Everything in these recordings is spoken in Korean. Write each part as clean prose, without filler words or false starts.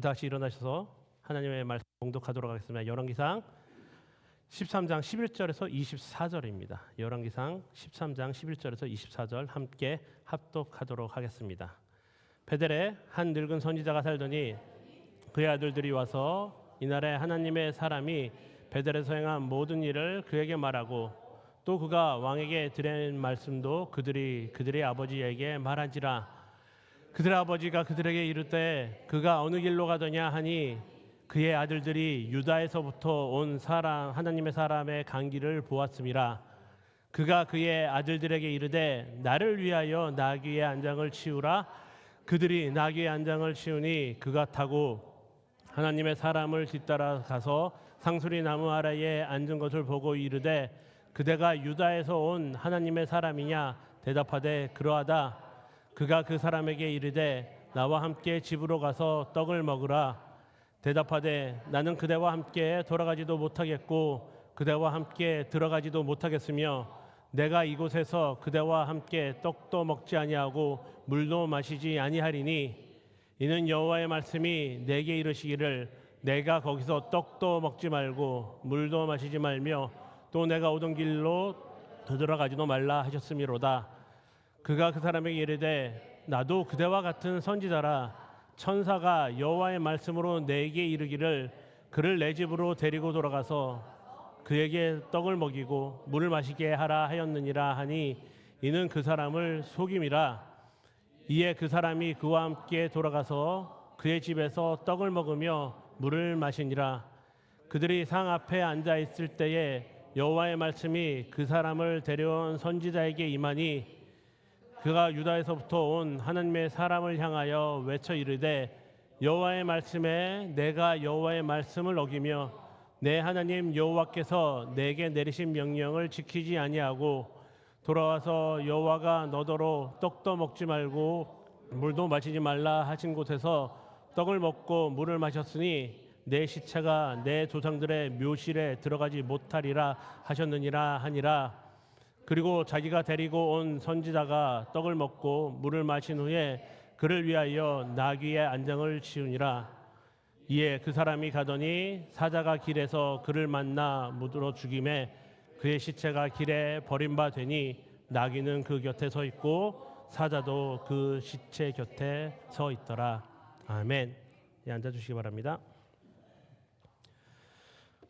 다시 일어나셔서 하나님의 말씀 봉독하도록 하겠습니다. 열왕기상 13장 11절에서 24절입니다. 열왕기상 13장 11절에서 24절 함께 합독하도록 하겠습니다. 베델에 한 늙은 선지자가 살더니 그의 아들들이 와서 이날에 하나님의 사람이 베델에서 행한 모든 일을 그에게 말하고 또 그가 왕에게 드린 말씀도 그들의 아버지에게 말한지라. 그들의 아버지가 그들에게 이르되 그가 어느 길로 가더냐 하니 그의 아들들이 유다에서부터 온 사람 하나님의 사람의 간 길을 보았음이라. 그가 그의 아들들에게 이르되 나를 위하여 나귀의 안장을 치우라. 그들이 나귀의 안장을 치우니 그가 타고 하나님의 사람을 뒤따라 가서 상수리 나무 아래에 앉은 것을 보고 이르되 그대가 유다에서 온 하나님의 사람이냐? 대답하되 그러하다. 그가 그 사람에게 이르되 나와 함께 집으로 가서 떡을 먹으라. 대답하되 나는 그대와 함께 돌아가지도 못하겠고 그대와 함께 들어가지도 못하겠으며 내가 이곳에서 그대와 함께 떡도 먹지 아니하고 물도 마시지 아니하리니 이는 여호와의 말씀이 내게 이르시기를 내가 거기서 떡도 먹지 말고 물도 마시지 말며 또 내가 오던 길로 되돌아가지도 말라 하셨음이로다. 그가 그 사람에게 이르되 나도 그대와 같은 선지자라. 천사가 여호와의 말씀으로 내게 이르기를 그를 내 집으로 데리고 돌아가서 그에게 떡을 먹이고 물을 마시게 하라 하였느니라 하니 이는 그 사람을 속임이라. 이에 그 사람이 그와 함께 돌아가서 그의 집에서 떡을 먹으며 물을 마시니라. 그들이 상 앞에 앉아 있을 때에 여호와의 말씀이 그 사람을 데려온 선지자에게 임하니 그가 유다에서부터 온 하나님의 사람을 향하여 외쳐 이르되 여호와의 말씀에 내가 여호와의 말씀을 어기며 내 하나님 여호와께서 내게 내리신 명령을 지키지 아니하고 돌아와서 여호와가 너더러 떡도 먹지 말고 물도 마시지 말라 하신 곳에서 떡을 먹고 물을 마셨으니 내 시체가 내 조상들의 묘실에 들어가지 못하리라 하셨느니라 하니라. 그리고 자기가 데리고 온 선지자가 떡을 먹고 물을 마신 후에 그를 위하여 나귀의 안장을 치우니라. 이에 그 사람이 가더니 사자가 길에서 그를 만나 물어 죽임에 그의 시체가 길에 버린 바 되니 나귀는 그 곁에 서 있고 사자도 그 시체 곁에 서 있더라. 아멘. 예, 앉아주시기 바랍니다.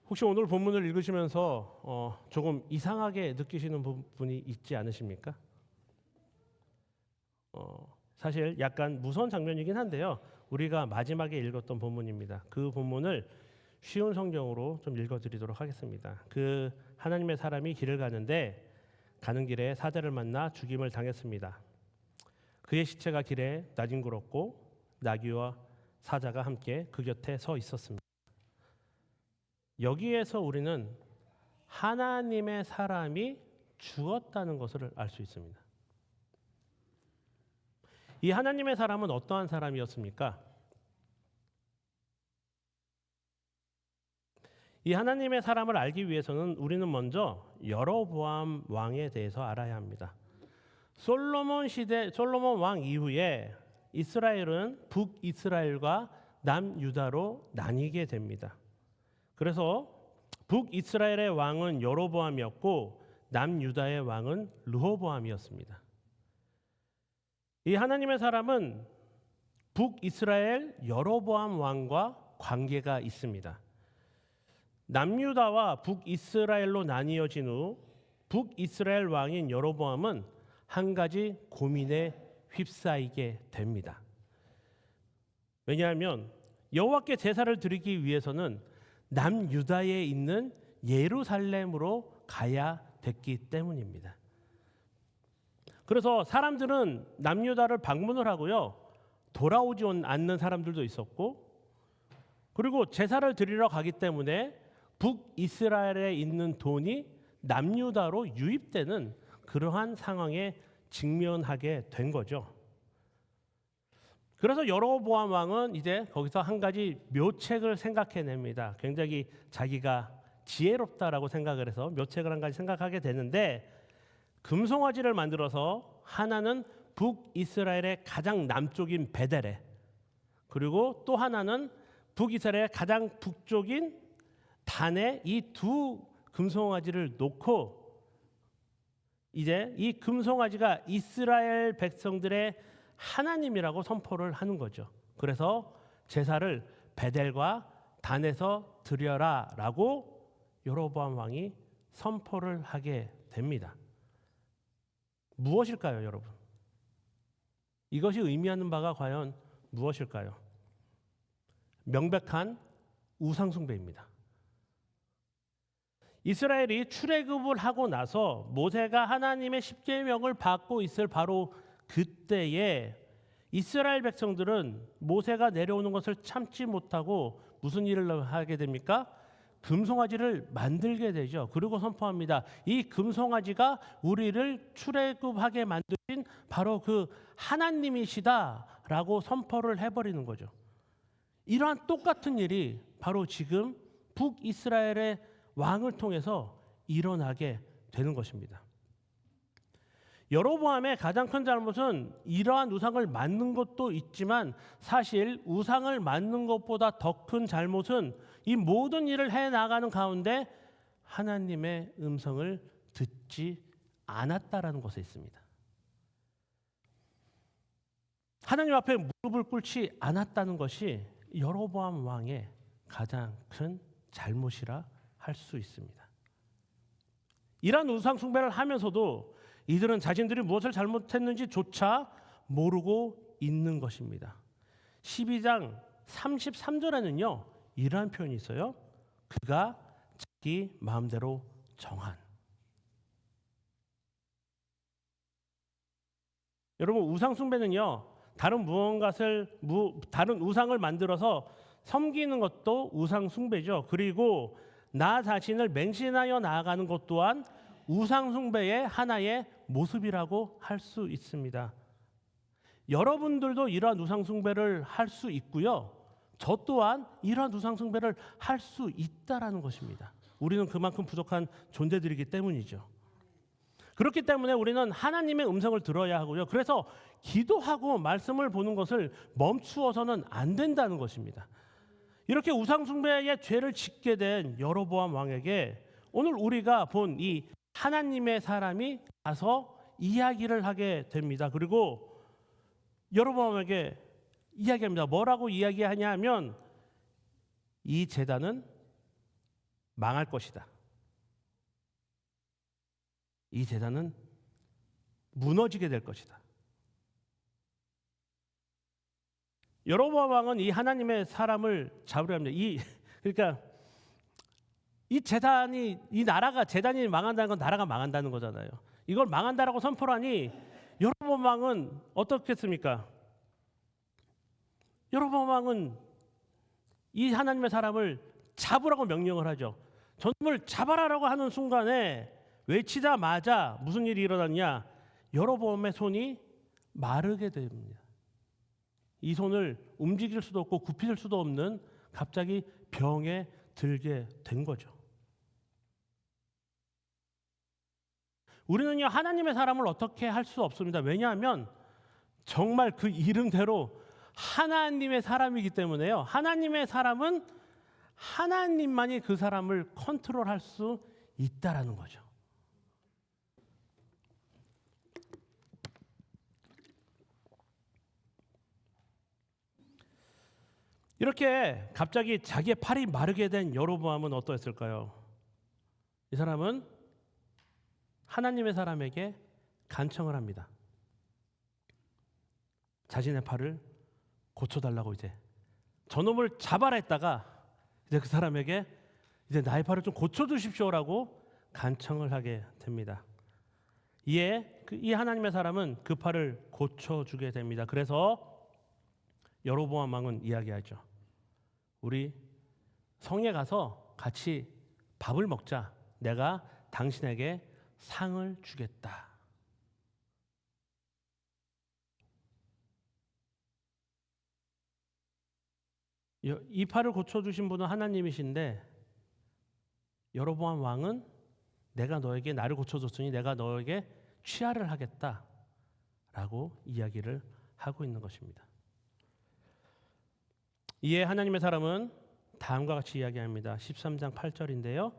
혹시 오늘 본문을 읽으시면서 조금 이상하게 느끼시는 부분이 있지 않으십니까? 사실 약간 무서운 장면이긴 한데요. 우리가 마지막에 읽었던 본문입니다. 그 본문을 쉬운 성경으로 좀 읽어드리도록 하겠습니다. 그 하나님의 사람이 길을 가는 길에 사자를 만나 죽임을 당했습니다. 그의 시체가 길에 나뒹굴었고 나귀와 사자가 함께 그 곁에 서 있었습니다. 여기에서 우리는 하나님의 사람이 죽었다는 것을 알 수 있습니다. 이 하나님의 사람은 어떠한 사람이었습니까? 이 하나님의 사람을 알기 위해서는 우리는 먼저 여로보암 왕에 대해서 알아야 합니다. 솔로몬 왕 이후에 이스라엘은 북이스라엘과 남유다로 나뉘게 됩니다. 그래서 북이스라엘의 왕은 여로보암이었고 남유다의 왕은 르호보암이었습니다. 이 하나님의 사람은 북이스라엘 여로보암 왕과 관계가 있습니다. 남유다와 북이스라엘로 나뉘어진 후 북이스라엘 왕인 여로보암은 한 가지 고민에 휩싸이게 됩니다. 왜냐하면 여호와께 제사를 드리기 위해서는 남유다에 있는 예루살렘으로 가야 됐기 때문입니다. 그래서 사람들은 남유다를 방문을 하고요. 돌아오지 않는 사람들도 있었고 그리고 제사를 드리러 가기 때문에 북이스라엘에 있는 돈이 남유다로 유입되는 그러한 상황에 직면하게 된 거죠. 그래서 여로보암 왕은 이제 거기서 한 가지 묘책을 생각해냅니다. 굉장히 자기가 지혜롭다라고 생각을 해서 묘책을 한 가지 생각하게 되는데 금송아지를 만들어서 하나는 북이스라엘의 가장 남쪽인 베델에 그리고 또 하나는 북이스라엘의 가장 북쪽인 단에 이 두 금송아지를 놓고 이제 이 금송아지가 이스라엘 백성들의 하나님이라고 선포를 하는 거죠. 그래서 제사를 베델과 단에서 드려라라고 여로보암 왕이 선포를 하게 됩니다. 무엇일까요, 여러분? 이것이 의미하는 바가 과연 무엇일까요? 명백한 우상 숭배입니다. 이스라엘이 출애굽을 하고 나서 모세가 하나님의 십계명을 받고 있을 바로 그때에 이스라엘 백성들은 모세가 내려오는 것을 참지 못하고 무슨 일을 하게 됩니까? 금송아지를 만들게 되죠. 그리고 선포합니다. 이 금송아지가 우리를 출애굽하게 만드신 바로 그 하나님이시다라고 선포를 해버리는 거죠. 이러한 똑같은 일이 바로 지금 북이스라엘의 왕을 통해서 일어나게 되는 것입니다. 여로보암의 가장 큰 잘못은 이러한 우상을 만든 것도 있지만 사실 우상을 만든 것보다 더 큰 잘못은 이 모든 일을 해나가는 가운데 하나님의 음성을 듣지 않았다라는 것에 있습니다. 하나님 앞에 무릎을 꿇지 않았다는 것이 여로보암 왕의 가장 큰 잘못이라 할 수 있습니다. 이러한 우상 숭배를 하면서도 이들은 자신들이 무엇을 잘못했는지조차 모르고 있는 것입니다. 12장 33절에는요. 이러한 표현이 있어요. 그가 자기 마음대로 정한. 여러분 우상 숭배는요. 다른 우상을 만들어서 섬기는 것도 우상 숭배죠. 그리고 나 자신을 맹신하여 나아가는 것 또한 우상 숭배의 하나의 모습이라고 할 수 있습니다. 여러분들도 이러한 우상 숭배를 할 수 있고요. 저 또한 이러한 우상 숭배를 할 수 있다라는 것입니다. 우리는 그만큼 부족한 존재들이기 때문이죠. 그렇기 때문에 우리는 하나님의 음성을 들어야 하고요. 그래서 기도하고 말씀을 보는 것을 멈추어서는 안 된다는 것입니다. 이렇게 우상 숭배의 죄를 짓게 된 여로보암 왕에게 오늘 우리가 본 이 하나님의 사람이 가서 이야기를 하게 됩니다. 그리고 여로보암에게 이야기합니다. 뭐라고 이야기하냐 하면 이 제단은 망할 것이다. 이 제단은 무너지게 될 것이다. 여로보암 왕은 이 하나님의 사람을 잡으려 합니다. 그러니까 이 제단이 이 나라가 제단이 망한다는 건 나라가 망한다는 거잖아요. 이걸 망한다라고 선포를 하니 여로보암 왕은 어떻겠습니까? 여로보암 왕은 이 하나님의 사람을 잡으라고 명령을 하죠. 저놈을 잡아라라고 하는 순간에 외치자마자 무슨 일이 일어났냐? 여로보암의 손이 마르게 됩니다. 이 손을 움직일 수도 없고 굽힐 수도 없는 갑자기 병에 들게 된 거죠. 우리는요 하나님의 사람을 어떻게 할 수 없습니다. 왜냐하면 정말 그 이름대로 하나님의 사람이기 때문에요. 하나님의 사람은 하나님만이 그 사람을 컨트롤할 수 있다라는 거죠. 이렇게 갑자기 자기의 팔이 마르게 된 여로보암은 어떠했을까요? 이 사람은 하나님의 사람에게 간청을 합니다. 자신의 팔을 고쳐달라고 이제 저놈을 잡아라 했다가 이제 그 사람에게 이제 나의 팔을 좀 고쳐주십시오라고 간청을 하게 됩니다. 이에 이 하나님의 사람은 그 팔을 고쳐주게 됩니다. 그래서 여로보암 왕은 이야기하죠. 우리 성에 가서 같이 밥을 먹자. 내가 당신에게 상을 주겠다. 이 팔을 고쳐주신 분은 하나님이신데 여로보암 왕은 내가 너에게 나를 고쳐줬으니 내가 너에게 취하를 하겠다라고 이야기를 하고 있는 것입니다. 이에 하나님의 사람은 다음과 같이 이야기합니다. 13장 8절인데요.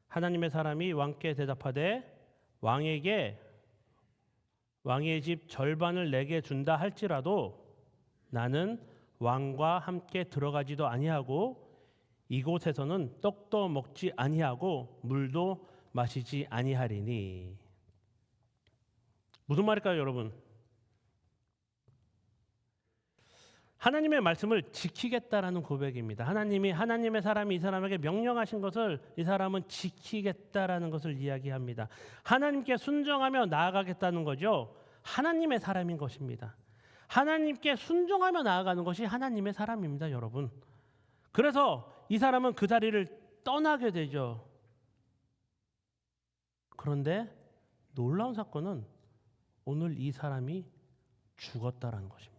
하나님의 사람이 왕께 대답하되 왕에게 왕의 집 절반을 내게 준다 할지라도 나는 왕과 함께 들어가지도 아니하고 이곳에서는 떡도 먹지 아니하고 물도 마시지 아니하리니. 무슨 말일까요, 여러분? 하나님의 말씀을 지키겠다라는 고백입니다. 하나님이 하나님의 사람이 이 사람에게 명령하신 것을 이 사람은 지키겠다라는 것을 이야기합니다. 하나님께 순종하며 나아가겠다는 거죠. 하나님의 사람인 것입니다. 하나님께 순종하며 나아가는 것이 하나님의 사람입니다, 여러분. 그래서 이 사람은 그 자리를 떠나게 되죠. 그런데 놀라운 사건은 오늘 이 사람이 죽었다라는 것입니다.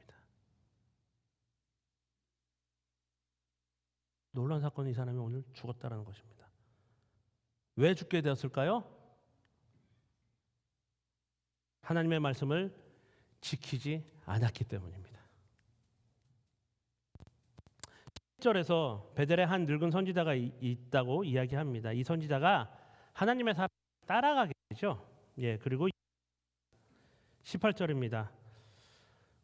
놀라운 사건은 이 사람이 오늘 죽었다라는 것입니다. 왜 죽게 되었을까요? 하나님의 말씀을 지키지 않았기 때문입니다. 1절에서 베델에 한 늙은 선지자가 있다고 이야기합니다. 이 선지자가 하나님의 사람을 따라가게 되죠. 그리고 18절입니다.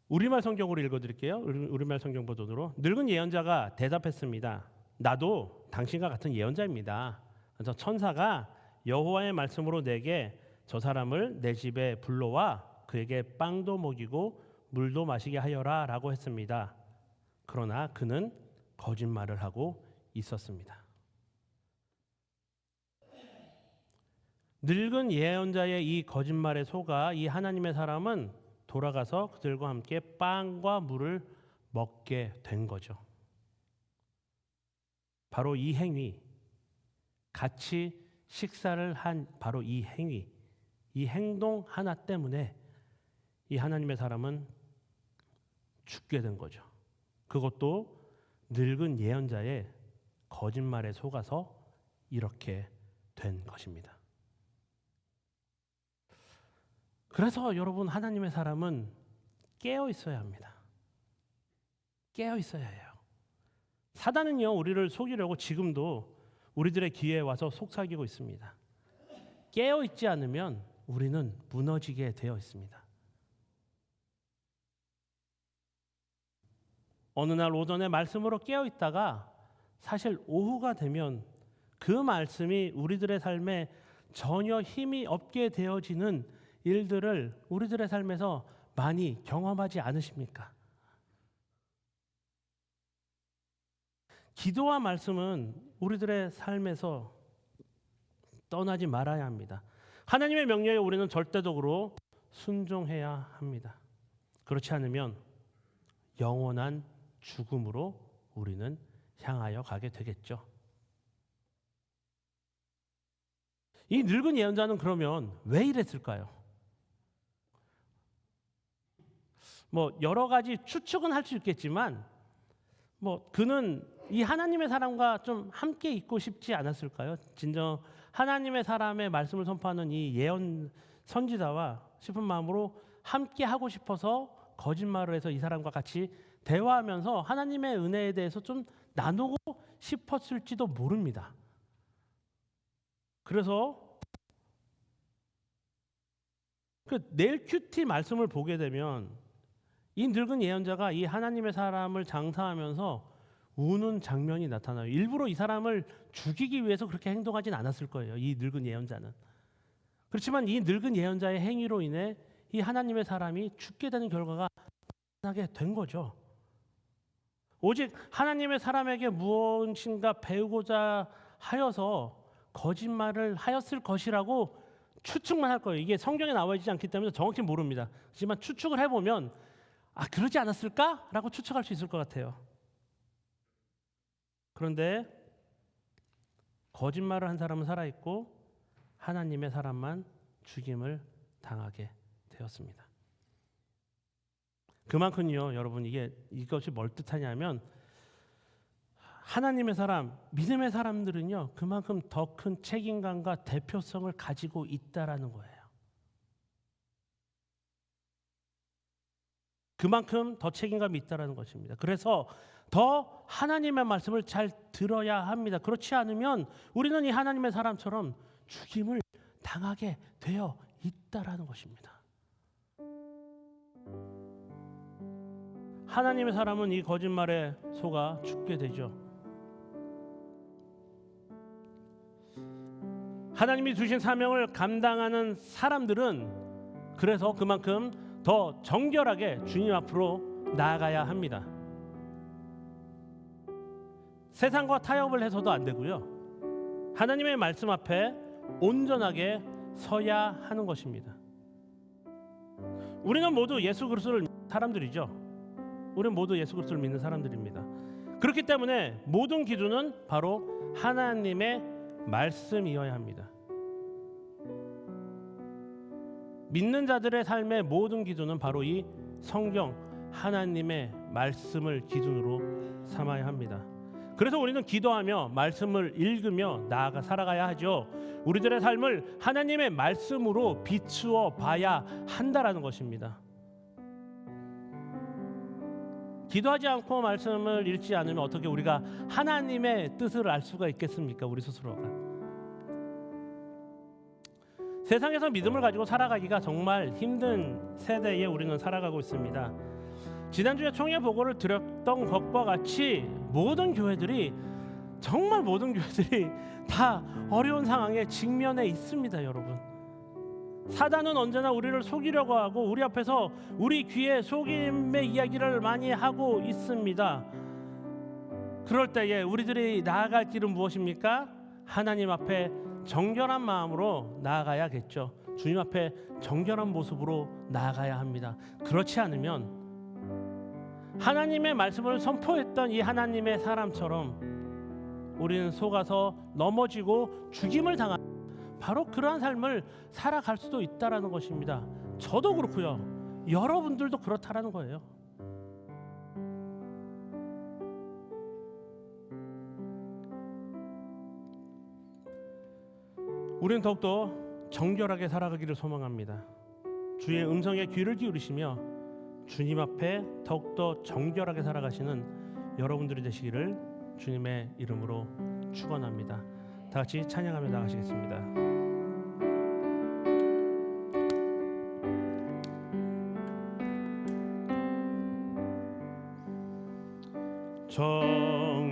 우리말 성경으로 읽어드릴게요. 우리말 성경 버전으로. 늙은 예언자가 대답했습니다. 나도 당신과 같은 예언자입니다. 그래서 천사가 여호와의 말씀으로 내게 저 사람을 내 집에 불러와 그에게 빵도 먹이고 물도 마시게 하여라 라고 했습니다. 그러나 그는 거짓말을 하고 있었습니다. 늙은 예언자의 이 거짓말에 속아 이 하나님의 사람은 돌아가서 그들과 함께 빵과 물을 먹게 된 거죠. 바로 이 행위, 같이 식사를 한 바로 이 행위, 이 행동 하나 때문에 이 하나님의 사람은 죽게 된 거죠. 그것도 늙은 예언자의 거짓말에 속아서 이렇게 된 것입니다. 그래서 여러분, 하나님의 사람은 깨어 있어야 합니다. 깨어 있어야 해요. 사단은요, 우리를 속이려고 지금도 우리들의 귀에 와서 속삭이고 있습니다. 깨어 있지 않으면 우리는 무너지게 되어 있습니다. 어느 날 오전에 말씀으로 깨어 있다가 사실 오후가 되면 그 말씀이 우리들의 삶에 전혀 힘이 없게 되어지는 일들을 우리들의 삶에서 많이 경험하지 않으십니까? 기도와 말씀은 우리들의 삶에서 떠나지 말아야 합니다. 하나님의 명령에 우리는 절대적으로 순종해야 합니다. 그렇지 않으면 영원한 죽음으로 우리는 향하여 가게 되겠죠. 이 늙은 예언자는 그러면 왜 이랬을까요? 여러 가지 추측은 할 수 있겠지만 그는 이 하나님의 사람과 좀 함께 있고 싶지 않았을까요? 진정 하나님의 사람의 말씀을 선포하는 이 예언 선지자와 싶은 마음으로 함께 하고 싶어서 거짓말을 해서 이 사람과 같이 대화하면서 하나님의 은혜에 대해서 좀 나누고 싶었을지도 모릅니다. 그래서 그 넬 큐티 말씀을 보게 되면 이 늙은 예언자가 이 하나님의 사람을 장사하면서 우는 장면이 나타나요. 일부러 이 사람을 죽이기 위해서 그렇게 행동하진 않았을 거예요. 이 늙은 예언자는. 그렇지만 이 늙은 예언자의 행위로 인해 이 하나님의 사람이 죽게 되는 결과가 나게 된 거죠. 오직 하나님의 사람에게 무엇인가 배우고자 하여서 거짓말을 하였을 것이라고 추측만 할 거예요. 이게 성경에 나와 있지 않기 때문에 정확히 모릅니다. 하지만 추측을 해보면 그러지 않았을까라고 추측할 수 있을 것 같아요. 그런데 거짓말을 한 사람은 살아있고 하나님의 사람만 죽임을 당하게 되었습니다. 그만큼요, 여러분, 이것이 뭘 뜻하냐면 하나님의 사람, 믿음의 사람들은요, 그만큼 더 큰 책임감과 대표성을 가지고 있다라는 거예요. 그만큼 더 책임감이 있다라는 것입니다. 그래서 더 하나님의 말씀을 잘 들어야 합니다. 그렇지 않으면 우리는 이 하나님의 사람처럼 죽임을 당하게 되어 있다라는 것입니다. 하나님의 사람은 이 거짓말에 속아 죽게 되죠. 하나님이 주신 사명을 감당하는 사람들은 그래서 그만큼 더 정결하게 주님 앞으로 나아가야 합니다. 세상과 타협을 해서도 안 되고요. 하나님의 말씀 앞에 온전하게 서야 하는 것입니다. 우리는 모두 예수 그리스도를 믿는 사람들이죠. 우리는 모두 예수 그리스도를 믿는 사람들입니다. 그렇기 때문에 모든 기준은 바로 하나님의 말씀이어야 합니다. 믿는 자들의 삶의 모든 기준은 바로 이 성경 하나님의 말씀을 기준으로 삼아야 합니다. 그래서 우리는 기도하며 말씀을 읽으며 나아가 살아가야 하죠. 우리들의 삶을 하나님의 말씀으로 비추어 봐야 한다라는 것입니다. 기도하지 않고 말씀을 읽지 않으면 어떻게 우리가 하나님의 뜻을 알 수가 있겠습니까? 우리 스스로가. 세상에서 믿음을 가지고 살아가기가 정말 힘든 세대에 우리는 살아가고 있습니다. 지난주에 총회 보고를 드렸던 것과 같이 모든 교회들이 정말 모든 교회들이 다 어려운 상황에 직면해 있습니다, 여러분. 사단은 언제나 우리를 속이려고 하고 우리 앞에서 우리 귀에 속임의 이야기를 많이 하고 있습니다. 그럴 때에 우리들이 나아갈 길은 무엇입니까? 하나님 앞에 정결한 마음으로 나아가야겠죠. 주님 앞에 정결한 모습으로 나아가야 합니다. 그렇지 않으면 하나님의 말씀을 선포했던 이 하나님의 사람처럼 우리는 속아서 넘어지고 죽임을 당하는 바로 그러한 삶을 살아갈 수도 있다라는 것입니다. 저도 그렇고요. 여러분들도 그렇다라는 거예요. 우리는 더욱더 정결하게 살아가기를 소망합니다. 주의 음성에 귀를 기울이시며 주님 앞에 더욱더 정결하게 살아가시는 여러분들이 되시기를 주님의 이름으로 축원합니다. 다 같이 찬양하며 나가시겠습니다.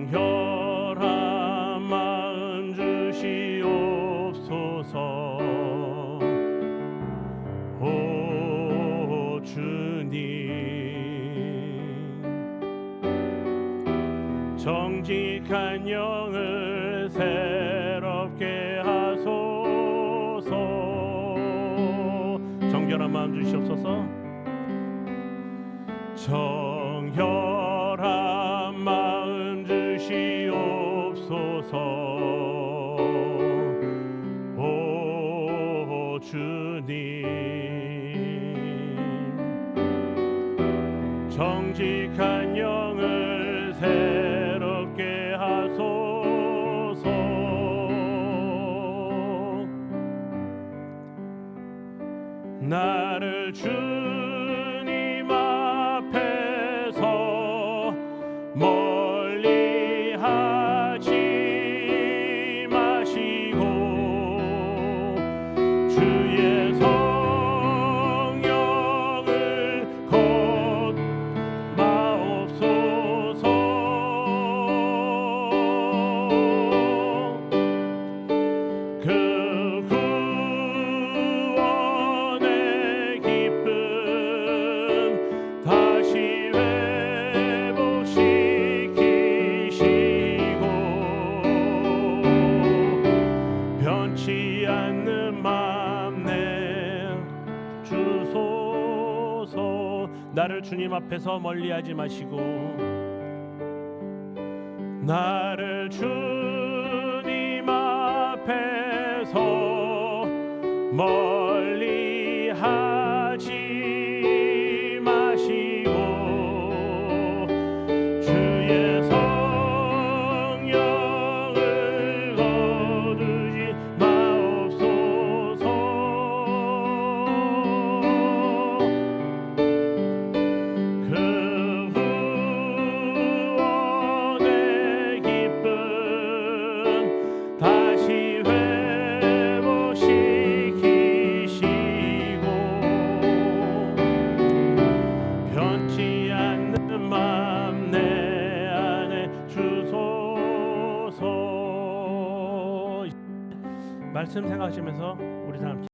정결한 마음 주시옵소서. 오 주님, 정직한 영을 새롭게 하소서. 정결한 마음 주시옵소서. 정결한 마음 주시옵소서. 오 주님, 정직한 영을 새롭게 하소서. 나를 주님 앞에서 멀리 하지 마시고 주의 성령을 거마옵소서. 그 구원의 기쁨 다시 회복시키시고 변치 않는 맘 내주소서. 나를 주님 앞에서 멀리하지 마시고 나를 주님 앞에서 멀리하지 마시고 주의 성령을 거두지 마옵소서. 그 말씀 생각하시면서 우리 다 함께